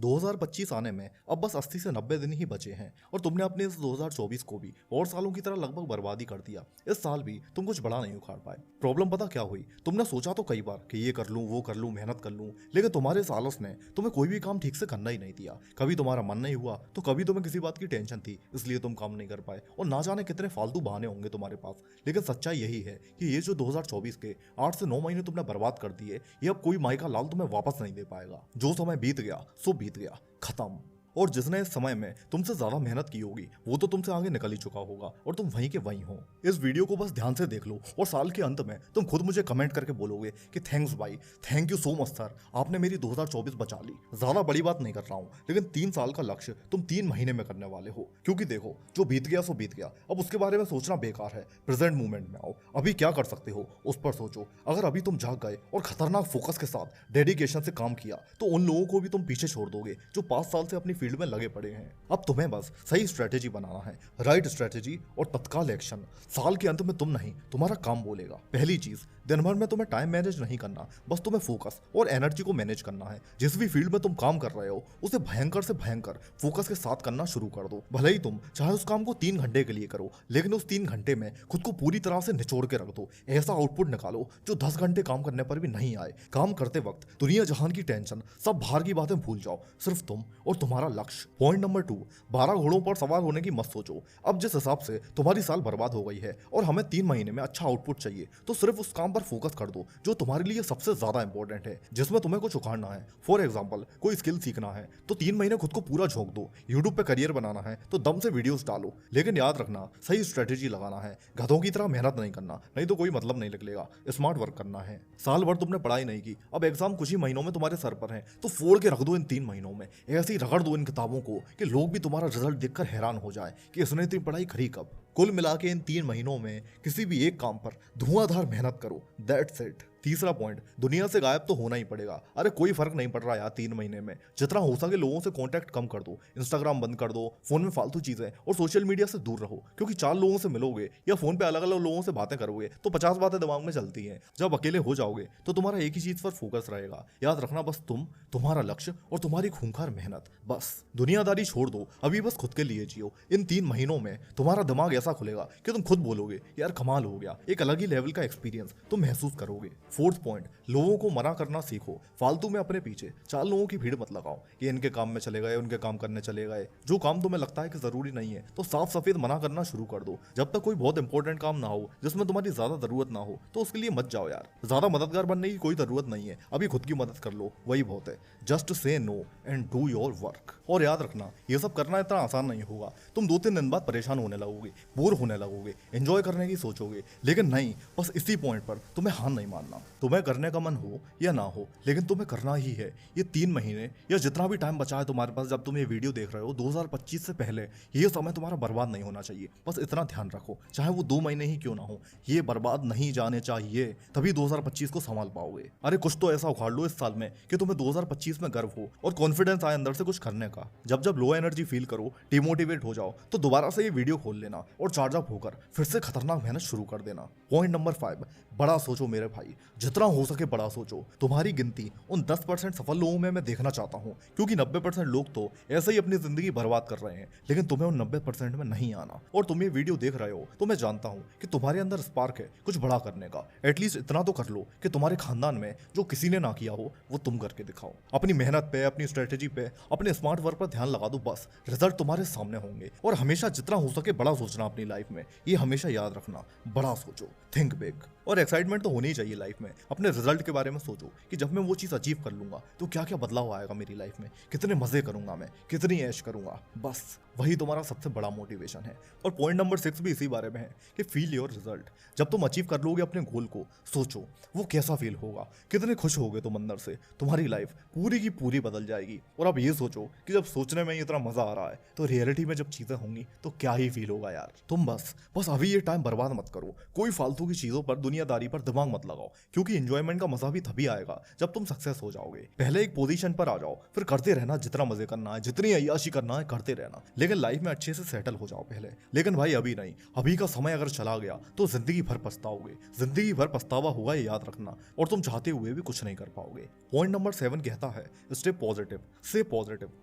2025 आने में अब बस 80 से 90 दिन ही बचे हैं और तुमने अपने इस 2024 को भी और सालों की तरह लगभग बर्बादी कर दिया। इस साल भी तुम कुछ बड़ा नहीं उखाड़ पाए। प्रॉब्लम पता क्या हुई? तुमने सोचा तो कई बार कि ये कर लूं, वो कर लूं, मेहनत कर लूं, लेकिन तुम्हारे इस आलस ने तुम्हें कोई भी काम ठीक से करना ही नहीं दिया। कभी तुम्हारा मन नहीं हुआ तो कभी तुम्हें किसी बात की टेंशन थी, इसलिए तुम काम नहीं कर पाए। और ना जाने कितने फालतू बहाने होंगे तुम्हारे पास, लेकिन सच्चाई यही है कि ये जो 2024 के 8 से 9 महीने तुमने बर्बाद कर दिए, ये अब कोई माई का लाल तुम्हें वापस नहीं दे पाएगा। जो समय बीत गया सो बीत गया, खत्म। और जिसने इस समय में तुमसे ज्यादा मेहनत की होगी वो तो तुमसे आगे निकल ही चुका होगा और तुम वहीं के वहीं हो। इस वीडियो को बस ध्यान से देख लो और साल के अंत में तुम खुद मुझे कमेंट करके बोलोगे कि थैंक्स भाई, thank you so much sir, आपने मेरी 2024 बचा ली। ज्यादा बड़ी बात नहीं कर रहा हूँ, लेकिन 3 साल का लक्ष्य तुम 3 महीने में करने वाले हो। क्योंकि देखो, जो बीत गया सो बीत गया, अब उसके बारे में सोचना बेकार है। प्रेजेंट मोमेंट में आओ, अभी क्या कर सकते हो उस पर सोचो। अगर अभी तुम जाग गए और खतरनाक फोकस के साथ डेडिकेशन से काम किया तो उन लोगों को भी तुम पीछे छोड़ दोगे जो 5 साल से अपनी फील्ड में लगे पड़े हैं। अब तुम्हें बस सही स्ट्रेटेजी बनाना है, राइट स्ट्रेटेजी और तत्काल एक्शन। साल के अंत में तुम नहीं, तुम्हारा काम बोलेगा। पहली चीज, दिन भर में तुम्हें टाइम मैनेज नहीं करना, बस तुम्हें फोकस और एनर्जी को मैनेज करना है। जिस भी फील्ड में तुम काम कर रहे हो उसे भयंकर से भयंकर फोकस के साथ करना शुरू कर दो। भले ही तुम चाहे उस काम को 3 घंटे के लिए करो, लेकिन उस 3 घंटे में खुद को पूरी तरह से निचोड़ के रख दो। ऐसा आउटपुट निकालो जो 10 घंटे काम करने पर भी नहीं आए। काम करते वक्त दुनिया जहान की टेंशन, सब बाहर की बातें भूल जाओ, सिर्फ तुम और तुम्हारा लक्ष्य। पॉइंट नंबर 2, 12 घोड़ों पर सवार होने की मत सोचो। अब जिस हिसाब से तुम्हारी साल बर्बाद हो गई है और हमें 3 महीने में अच्छा आउटपुट चाहिए, तो सिर्फ उस काम पर फोकस कर दो जो तुम्हारे लिए सबसे ज्यादा इंपॉर्टेंट है, जिसमें तुम्हें कुछ उखाड़ना है। फॉर एग्जाम्पल, कोई स्किल सीखना है तो 3 महीने खुद को पूरा झोंक दो। यूट्यूब पे करियर बनाना है तो दम से वीडियोस डालो, लेकिन याद रखना सही स्ट्रेटेजी लगाना है। गधों की तरह मेहनत नहीं करना, नहीं तो कोई मतलब नहीं निकलेगा। स्मार्ट वर्क करना है। साल भर तुमने पढ़ाई नहीं की, अब एग्जाम कुछ ही महीनों में तुम्हारे सर पर है, तो फोड़ के रख दो इन 3 महीनों में। ऐसे ही रगड़ दो इन किताबों को कि लोग भी तुम्हारा रिजल्ट देखकर हैरान हो जाए कि इसने इतनी पढ़ाई करी कब। कुल मिला के इन 3 महीनों में किसी भी एक काम पर धुआंधार मेहनत करो। That's it. तीसरा पॉइंट, दुनिया से गायब तो होना ही पड़ेगा। अरे कोई फर्क नहीं पड़ रहा यार 3 महीने में। जितना हो सके लोगों से कांटेक्ट कम कर दो, इंस्टाग्राम बंद कर दो, फोन में फालतू चीजें और सोशल मीडिया से दूर रहो। क्योंकि 4 लोगों से मिलोगे या फोन पे अलग अलग लोगों से बातें करोगे तो 50 बातें दिमाग में चलती हैं। जब अकेले हो जाओगे तो तुम्हारा एक ही चीज पर फोकस रहेगा। याद रखना, बस तुम, तुम्हारा लक्ष्य और तुम्हारी खूंखार मेहनत। बस दुनियादारी छोड़ दो, अभी बस खुद के लिए जियो। इन 3 महीनों में तुम्हारा दिमाग ऐसा खुलेगा कि तुम खुद बोलोगे यार कमाल हो गया। एक अलग ही लेवल का एक्सपीरियंस तुम महसूस करोगे। फोर्थ पॉइंट, लोगों को मना करना सीखो। फालतू में अपने पीछे 4 लोगों की भीड़ मत लगाओ कि इनके काम में चले गए, उनके काम करने चले गए। जो काम तुम्हें लगता है कि जरूरी नहीं है तो साफ सफेद मना करना शुरू कर दो। जब तक कोई बहुत इंपॉर्टेंट काम ना हो जिसमें तुम्हारी ज्यादा जरूरत ना हो तो उसके लिए मत जाओ यार। ज्यादा मददगार बनने की कोई जरूरत नहीं है, अभी खुद की मदद कर लो, वही बहुत है। Just say no and do your work. और याद रखना, ये सब करना इतना आसान नहीं होगा। तुम 2-3 दिन बाद परेशान होने लगोगे, बोर होने लगोगे, एंजॉय करने की सोचोगे, लेकिन नहीं, बस इसी पॉइंट पर तुम्हें हार नहीं मानना। तुम्हें करने का मन हो या ना हो, लेकिन तुम्हें करना ही है। ये 3 महीने या जितना भी टाइम बचा है तुम्हारे पास, जब तुम ये वीडियो देख रहे हो 2025 से पहले, ये समय तुम्हारा बर्बाद नहीं होना चाहिए। बस इतना ध्यान रखो, चाहे वो 2 महीने ही क्यों ना हो, ये बर्बाद नहीं जाने चाहिए। तभी 2025 को संभाल पाओगे। अरे कुछ तो ऐसा उखाड़ लो इस साल में कि तुम्हें 2025 में गर्व हो और कॉन्फिडेंस आए अंदर से कुछ करने का। जब जब लो एनर्जी फील करो, डिमोटिवेट हो जाओ, तो दोबारा से ये वीडियो खोल लेना और चार्ज अप होकर फिर से खतरनाक मेहनत शुरू कर देना। पॉइंट नंबर 5, बड़ा सोचो मेरे भाई, जितना हो सके बड़ा सोचो। तुम्हारी गिनती उन 10% सफल लोगों में मैं देखना चाहता हूं, क्योंकि 90% लोग तो ऐसे ही अपनी जिंदगी बर्बाद कर रहे हैं, लेकिन तुम्हें उन 90% में नहीं आना। और तुम ये वीडियो देख रहे हो तो मैं जानता हूं कि तुम्हारे अंदर स्पार्क है कुछ बड़ा करने का। एटलीस्ट इतना तो कर लो कि तुम्हारे खानदान में जो किसी ने ना किया हो वो तुम करके दिखाओ। अपनी मेहनत पे, अपनी स्ट्रेटेजी पे, अपने स्मार्ट वर्क पर ध्यान लगा दो, बस रिजल्ट तुम्हारे सामने होंगे। और हमेशा जितना हो सके बड़ा सोचना अपनी लाइफ में, ये हमेशा याद रखना, बड़ा सोचो, थिंक बिग। और एक्साइटमेंट तो होनी ही चाहिए लाइफ में। अपने रिजल्ट के बारे में सोचो कि जब मैं वो चीज अचीव कर लूंगा तो क्या क्या बदलाव आएगा मेरी लाइफ में, कितने मजे करूंगा मैं, कितनी ऐश करूंगा। बस वही तुम्हारा सबसे बड़ा मोटिवेशन है। और पॉइंट नंबर 6 भी इसी बारे में है कि फील योर रिजल्ट। जब तुम अचीव कर लोगे अपने गोल को, सोचो वो कैसा फील होगा, कितने खुश होगे तुम अंदर से। तुम्हारी लाइफ पूरी की पूरी बदल जाएगी। और अब ये सोचो कि कि जब सोचने में ही इतना मजा आ रहा है तो रियलिटी में जब चीजें होंगी तो क्या ही फील होगा यार। तुम बस अभी ये टाइम बर्बाद मत करो, कोई फालतू की चीजों पर, दुनियादारी पर दिमाग मत लगाओ, क्योंकि एंजॉयमेंट का मजा भी तभी आएगा जब तुम सक्सेस हो जाओगे। पहले एक पोजीशन पर आ जाओ, फिर करते रहना जितना मजे करना है, जितनी अय्याशी करना है करते रहना, लेकिन लाइफ में अच्छे से सेटल हो जाओ पहले। लेकिन भाई अभी नहीं, अभी का समय अगर चला गया तो जिंदगी भर पछताओगे, जिंदगी भर पछतावा होगा ये याद रखना, और तुम चाहते हुए भी कुछ नहीं कर पाओगे। पॉइंट नंबर 7 कहता है स्टे पॉजिटिव, से पॉजिटिव,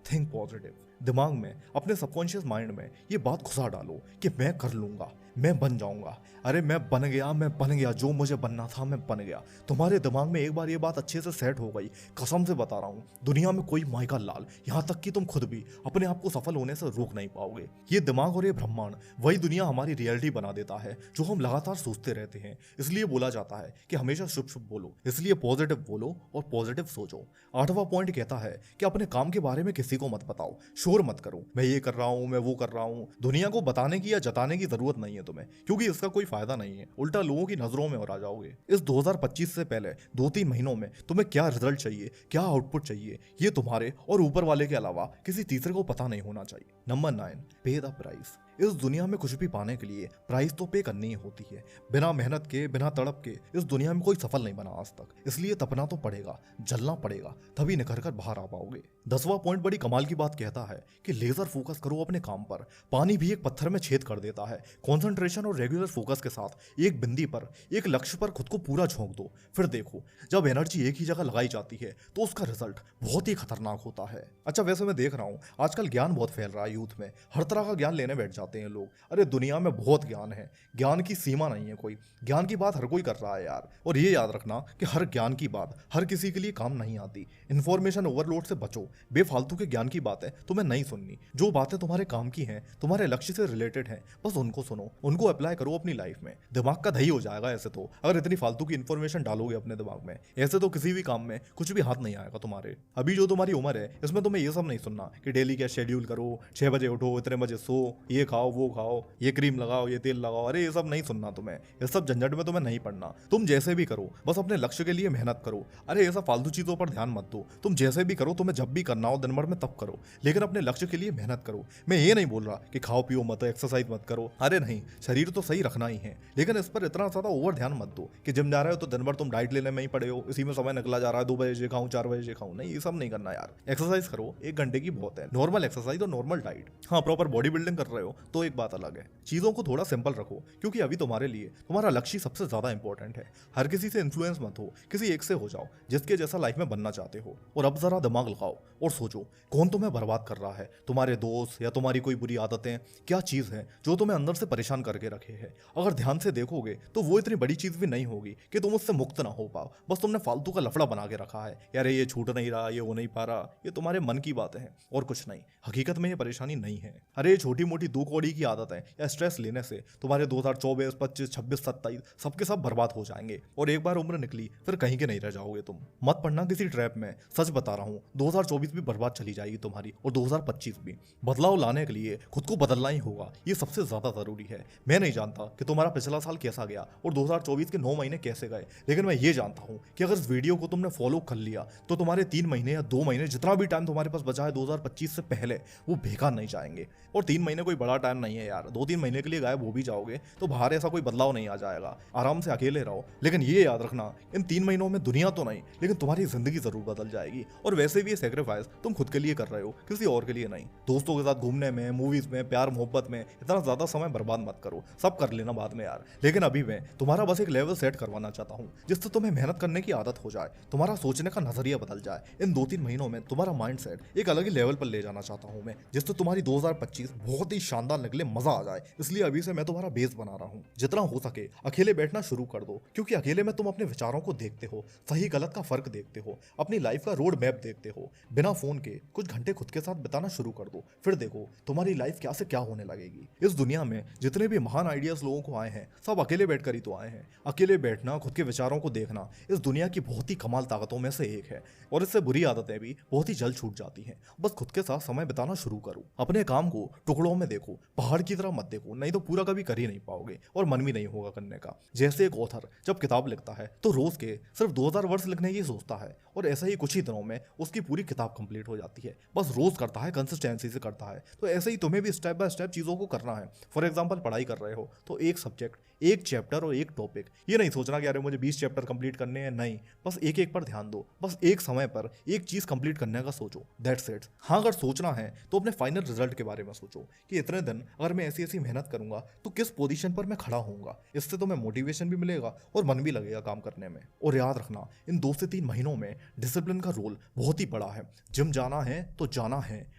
थिंक पॉजिटिव। दिमाग में, अपने सबकॉन्शियस माइंड में ये बात घुसा डालो कि मैं कर लूंगा, मैं बन जाऊंगा, अरे मैं बन गया, जो मुझे बनना था मैं बन गया। तुम्हारे दिमाग में एक बार ये बात अच्छे से सेट हो गई, कसम से बता रहा हूँ, दुनिया में कोई माई का लाल, यहाँ तक कि तुम खुद भी अपने आप को सफल होने से रोक नहीं पाओगे। ये दिमाग और ये ब्रह्मांड, वही दुनिया हमारी रियलिटी बना देता है जो हम लगातार सोचते रहते हैं। इसलिए बोला जाता है कि हमेशा शुभ शुभ बोलो, इसलिए पॉजिटिव बोलो और पॉजिटिव सोचो। 8वां पॉइंट कहता है कि अपने काम के बारे में किसी को मत बताओ, शोर मत करो, मैं ये कर रहा हूँ, मैं वो कर रहा हूँ। दुनिया को बताने की या जताने की जरूरत नहीं है तुम्हें, क्योंकि इसका कोई फायदा नहीं है, उल्टा लोगों की नजरों में और आ जाओगे। इस 2025 से पहले 2-3 महीनों में तुम्हें क्या रिजल्ट चाहिए, क्या आउटपुट चाहिए, ये तुम्हारे और ऊपर वाले के अलावा किसी तीसरे को पता नहीं होना चाहिए। नंबर 9, पे द प्राइस। इस दुनिया में कुछ भी पाने के लिए प्राइस तो पे करनी ही होती है। बिना मेहनत के, बिना तड़प के इस दुनिया में कोई सफल नहीं बना आज तक, इसलिए तपना तो पड़ेगा, जलना पड़ेगा, तभी निखर कर बाहर आ पाओगे। 10वां पॉइंट बड़ी कमाल की बात कहता है कि लेजर फोकस करो अपने काम पर। पानी भी एक पत्थर में छेद कर देता है। कॉन्सेंट्रेशन और रेगुलर फोकस के साथ एक बिंदी पर, एक लक्ष्य पर खुद को पूरा झोंक दो, फिर देखो जब एनर्जी एक ही जगह लगाई जाती है तो उसका रिजल्ट बहुत ही खतरनाक होता है। अच्छा, वैसे मैं देख रहा हूँ आजकल ज्ञान बहुत फैल रहा है यूथ में, हर तरह का ज्ञान लेने बैठ जाते हैं लोग। अरे दुनिया में बहुत ज्ञान है, ज्ञान की सीमा नहीं है कोई, ज्ञान की बात हर कोई कर रहा है यार। और ये याद रखना कि हर ज्ञान की बात हर किसी के लिए काम नहीं आती। इन्फॉर्मेशन ओवरलोड से बचो, बेफालतू के ज्ञान की बातें तुम्हें नहीं सुननी। जो बातें तुम्हारे काम की हैं, तुम्हारे लक्ष्य से रिलेटेड हैं, बस उनको सुनो, उनको अप्लाई करो अपनी लाइफ में। दिमाग का दही हो जाएगा ऐसे तो, अगर इतनी फालतू की इन्फॉर्मेशन डालोगे अपने दिमाग में। ऐसे तो किसी भी काम में कुछ भी हाथ नहीं आएगा तुम्हारे। अभी जो तुम्हारी उम्र है इसमें तुम्हें ये सब नहीं सुनना कि डेली क्या शेड्यूल करो, 6 बजे उठो, इतने बजे सो, ये खाओ वो खाओ, ये क्रीम लगाओ, ये तेल लगाओ। अरे ये सब नहीं सुनना तुम्हें, ये सब झंझट में तुम्हें नहीं पड़ना। तुम जैसे भी करो बस अपने लक्ष्य के लिए मेहनत करो। अरे ये सब फालतू चीजों पर ध्यान मत दो। तुम जैसे भी करो, तुम्हें जब भी करना हो दिन भर में तब करो, लेकिन अपने लक्ष्य के लिए मेहनत करो। मैं ये नहीं बोल रहा कि खाओ पियो मत, एक्सरसाइज मत करो, अरे नहीं, शरीर तो सही रखना ही है, लेकिन इस पर इतना ज्यादा ओवर ध्यान मत दो कि जिम जा रहे हो तो दिन भर तुम डाइट लेने में ही पड़े हो, इसी में समय निकला जा रहा है, 2 बजे से खाऊं, 4 बजे से खाऊं। नहीं, ये सब नहीं करना यार। एक्सरसाइज करो, 1 घंटे की बहुत है, नॉर्मल एक्सरसाइज और नॉर्मल डाइट। हाँ, प्रॉपर बॉडी बिल्डिंग कर रहे हो तो एक बात अलग है। चीजों को थोड़ा सिंपल रखो, क्योंकि अभी तुम्हारे लिए तुम्हारा लक्ष्य सबसे ज्यादा इंपॉर्टेंट है। हर किसी से इन्फ्लुएंस मत हो, किसी एक से हो जाओ जिसके जैसा लाइफ में बनना चाहते हो। और अब जरा दिमाग लगाओ और सोचो कौन तुम्हें बर्बाद कर रहा है, तुम्हारे दोस्त या तुम्हारी कोई बुरी आदतें, क्या चीज है जो तुम्हें अंदर से परेशान करके रखे है। अगर ध्यान से देखोगे तो वो इतनी बड़ी चीज भी नहीं होगी कि तुम उससे मुक्त ना हो पाओ, बस तुमने फालतू का लफड़ा बना के रखा है। यार ये छूट नहीं रहा, ये हो नहीं पा रहा, ये तुम्हारे मन की बातें हैं और कुछ नहीं। हकीकत में ये परेशानी नहीं है। अरे ये छोटी मोटी 2 कौड़ी की आदत है या स्ट्रेस लेने से तुम्हारे 2024, 25, 26, 27 सबके सब बर्बाद हो जाएंगे, और एक बार उम्र निकली फिर कहीं के नहीं रह जाओगे तुम। मत पड़ना किसी ट्रैप में, सच बता रहा हूँ। 2024 भी बर्बाद चली जाएगी तुम्हारी, और 2025 भी। बदलाव लाने के लिए खुद को बदलना ही होगा, ये सबसे ज्यादा जरूरी है। मैं नहीं जानता कि तुम्हारा पिछला साल कैसा गया और 2024 के 9 महीने कैसे गए, लेकिन मैं ये जानता हूँ कि अगर इस वीडियो को तुमने फॉलो कर लिया तो तुम्हारे 3 महीने या 2 महीने, जितना भी टाइम तुम्हारे पास बचा है 2025 से पहले, वो बेकार नहीं जाएंगे। और 3 महीने कोई बड़ा टाइम नहीं है यार, 2-3 महीने के लिए गायब हो भी जाओगे तो बाहर ऐसा कोई बदलाव नहीं आ जाएगा। आराम से अकेले रहो, लेकिन ये याद रखना इन 3 महीनों में दुनिया तो नहीं, लेकिन तुम्हारी जिंदगी जरूर बदल जाएगी। और वैसे भी ये सेक्रीफाइस तुम खुद के लिए कर रहे हो, किसी और के लिए नहीं। दोस्तों के साथ घूमने में, मूवीज में, प्यार मोहब्बत में इतना ज्यादा समय बर्बाद मत करो, सब कर लेना बाद में यार। लेकिन अभी मैं तुम्हारा बस एक लेवल सेट करवाना चाहता हूँ जिससे तुम्हें मेहनत करने की आदत हो जाए, तुम्हारा सोचने का नजरिया बदल जाए। इन 2-3 महीनों में तुम्हारा माइंड सेट एक अलग ही लेवल पर ले जाना चाहता हूँ मैं, जिससे तुम्हारी 2025 बहुत ही शानदार निकले, मजा आ जाए। इसलिए अभी से मैं तुम्हारा बेस बना रहा हूँ। जितना हो सके अकेले बैठना शुरू कर दो, क्योंकि अकेले में तुम अपने विचारों को देखते हो, सही गलत का फर्क देखते हो, अपनी लाइफ का रोड मैप देखते हो। बिना फोन के कुछ घंटे खुद के साथ बिताना शुरू कर दो, फिर देखो तुम्हारी लाइफ क्या से क्या होने लगेगी। इस दुनिया में जितने भी महान आइडियाज लोगों को आए हैं, सब अकेले बैठकर ही तो आए हैं। अकेले बैठना, खुद के विचारों को देखना इस दुनिया की बहुत ही कमाल ताकतों में से एक है, और इससे बुरी आदतें भी बहुत ही जल्द छूट जाती हैं। बस खुद के साथ समय बिताना शुरू करो, अपने काम को टुकड़ों में देखो, पहाड़ की तरह मत देखो, नहीं तो पूरा कभी कर ही नहीं पाओगे और मन भी नहीं होगा करने का। जैसे एक ऑथर जब किताब लिखता है तो रोज के सिर्फ 2000 वर्ड्स लिखने की सोचता है और ऐसा ही कुछ ही दिनों में उसकी पूरी किताब कंप्लीट हो जाती है। बस रोज करता है, कंसिस्टेंसी से करता है। तो ऐसे ही तुम्हें भी स्टेप बाय स्टेप चीज़ों को करना है। फॉर एग्जाम्पल पढ़ाई कर रहे हो तो एक सब्जेक्ट, एक चैप्टर और एक टॉपिक, ये नहीं सोचना कि अरे मुझे 20 चैप्टर कंप्लीट करने हैं, नहीं, बस एक एक पर ध्यान दो। बस एक समय पर एक चीज़ कंप्लीट करने का सोचो, दैट्स इट। हाँ, अगर सोचना है तो अपने फाइनल रिजल्ट के बारे में सोचो कि इतने दिन अगर मैं ऐसी ऐसी मेहनत करूंगा तो किस पोजीशन पर मैं खड़ा होऊंगा। इससे तुम्हें मोटिवेशन भी मिलेगा और मन भी लगेगा काम करने में। और याद रखना, इन 2 से 3 महीनों में डिसिप्लिन का रोल बहुत ही बड़ा है। जिम जाना है तो जाना है,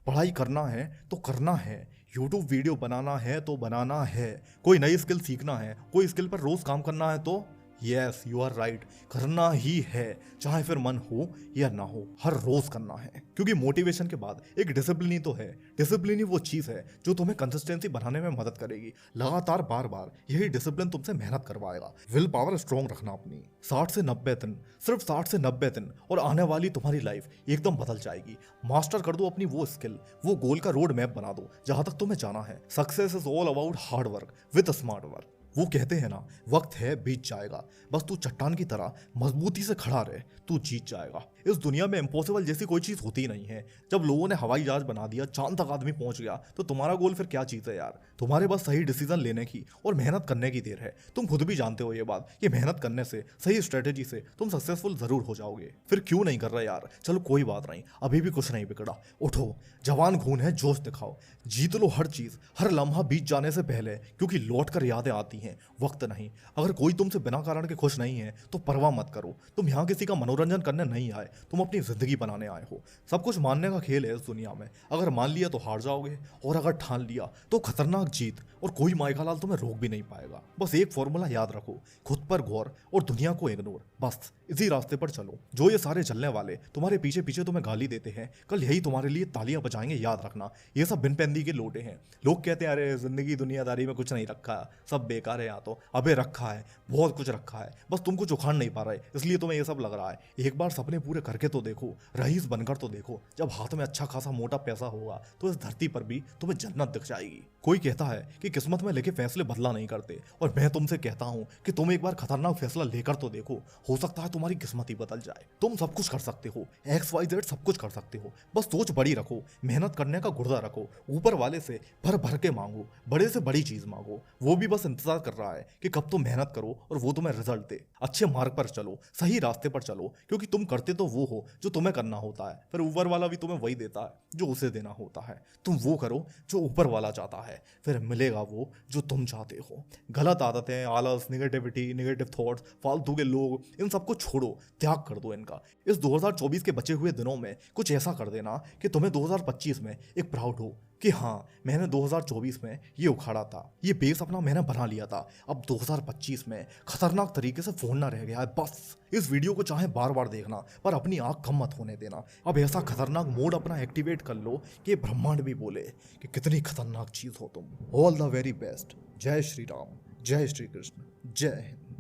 पढ़ाई करना है तो करना है, यूट्यूब वीडियो बनाना है तो बनाना है, कोई नई स्किल सीखना है, कोई स्किल पर रोज काम करना है तो यस यू आर राइट, करना ही है, चाहे फिर मन हो या ना हो, हर रोज करना है। क्योंकि मोटिवेशन के बाद एक डिसिप्लिन ही तो है। डिसिप्लिन ही वो चीज है जो तुम्हें कंसिस्टेंसी बनाने में मदद करेगी। लगातार बार बार यही डिसिप्लिन तुमसे मेहनत करवाएगा। विल पावर स्ट्रॉन्ग रखना अपनी। 60 से 90 दिन, सिर्फ 60 से 90 दिन, और आने वाली तुम्हारी लाइफ एकदम बदल जाएगी। मास्टर कर दो अपनी वो स्किल, वो गोल का रोड मैप बना दो जहां तक तुम्हें जाना है। Success is all about hard work with smart work. वो कहते हैं ना, वक्त है बीत जाएगा, बस तू चट्टान की तरह मजबूती से खड़ा रहे, तू जीत जाएगा। इस दुनिया में इम्पॉसिबल जैसी कोई चीज होती नहीं है। जब लोगों ने हवाई जहाज बना दिया, चांद तक आदमी पहुंच गया, तो तुम्हारा गोल फिर क्या चीज है यार? तुम्हारे पास सही डिसीजन लेने की और मेहनत करने की देर है। तुम खुद भी जानते हो ये बात कि मेहनत करने से, सही स्ट्रेटेजी से तुम सक्सेसफुल जरूर हो जाओगे। फिर क्यों नहीं कर रहे यार? चलो कोई बात नहीं, अभी भी कुछ नहीं बिगड़ा। उठो, जवान खून है, जोश दिखाओ, जीत लो हर चीज, हर लम्हा बीत जाने से पहले, क्योंकि लौट कर यादें आती हैं, वक्त नहीं। अगर कोई तुमसे बिना कारण के खुश नहीं है तो परवाह मत करो। तुम यहाँ किसी का मनोरंजन करने नहीं आए, तुम अपनी जिंदगी बनाने आए हो। सब कुछ मानने का खेल है इस दुनिया में। अगर मान लिया तो हार जाओगे, और अगर ठान लिया तो खतरनाक जीत, और कोई माइकालाल तुम्हें रोक भी नहीं पाएगा। बस एक फॉर्मूला याद रखो, खुद पर गौर और दुनिया को इग्नोर। बस इसी रास्ते पर चलो। जो ये सारे चलने वाले तुम्हारे पीछे पीछे तुम्हें गाली देते हैं, कल यही तुम्हारे लिए तालियां बजाएंगे, याद रखना। ये सब बिन पैंदी के लोटे हैं। लोग कहते हैं अरे जिंदगी दुनियादारी में कुछ नहीं रखा, सब बेकार है। यहाँ तो अबे रखा है, बहुत कुछ रखा है, बस तुम कुछ उखाड़ नहीं पा रहे, इसलिए तुम्हें ये सब लग रहा है। एक बार सपने पूरे करके तो देखो, रईस बनकर तो देखो। जब हाथ में अच्छा खासा मोटा पैसा होगा तो इस धरती पर भी तुम्हें जन्नत दिख जाएगी। कोई कहता है कि किस्मत में लेके फैसले बदला नहीं करते, और मैं तुमसे कहता हूं कि तुम एक बार खतरनाक फैसला लेकर तो देखो, हो सकता है तुम्हारी किस्मत ही बदल जाए। तुम सब कुछ कर सकते हो, XYZ सब कुछ कर सकते हो। बस सोच बड़ी रखो, मेहनत करने का गुर्दा रखो, ऊपर वाले से भर भर के मांगो, बड़े से बड़ी चीज मांगो। वो भी बस इंतजार कर रहा है कि कब तुम मेहनत करो और वो तुम्हें रिजल्ट दे। अच्छे मार्ग पर चलो, सही रास्ते पर चलो, क्योंकि तुम करते तो वो हो जो तुम्हें करना होता है, फिर ऊपर वाला भी तुम्हें वही देता है जो उसे देना होता है। तुम वो करो जो ऊपर वाला चाहता है, फिर मिलेगा वो जो तुम चाहते हो। गलत आदतें, आलस, निगेटिविटी, नेगेटिव थॉट्स, फालतू के लोग, इन सबको छोड़ो, त्याग कर दो इनका। इस 2024 के बचे हुए दिनों में कुछ ऐसा कर देना कि तुम्हें 2025 में एक प्राउड हो कि हाँ, मैंने 2024 में ये उखाड़ा था, ये बेस अपना मैंने बना लिया था। अब 2025 में खतरनाक तरीके से फोड़ना रह गया है। बस इस वीडियो को चाहे बार बार देखना, पर अपनी आंख कम मत होने देना। अब ऐसा खतरनाक मोड अपना एक्टिवेट कर लो कि ब्रह्मांड भी बोले कि कितनी खतरनाक चीज हो तुम। All the very best. जय श्री राम, जय श्री कृष्ण, जय हिंद।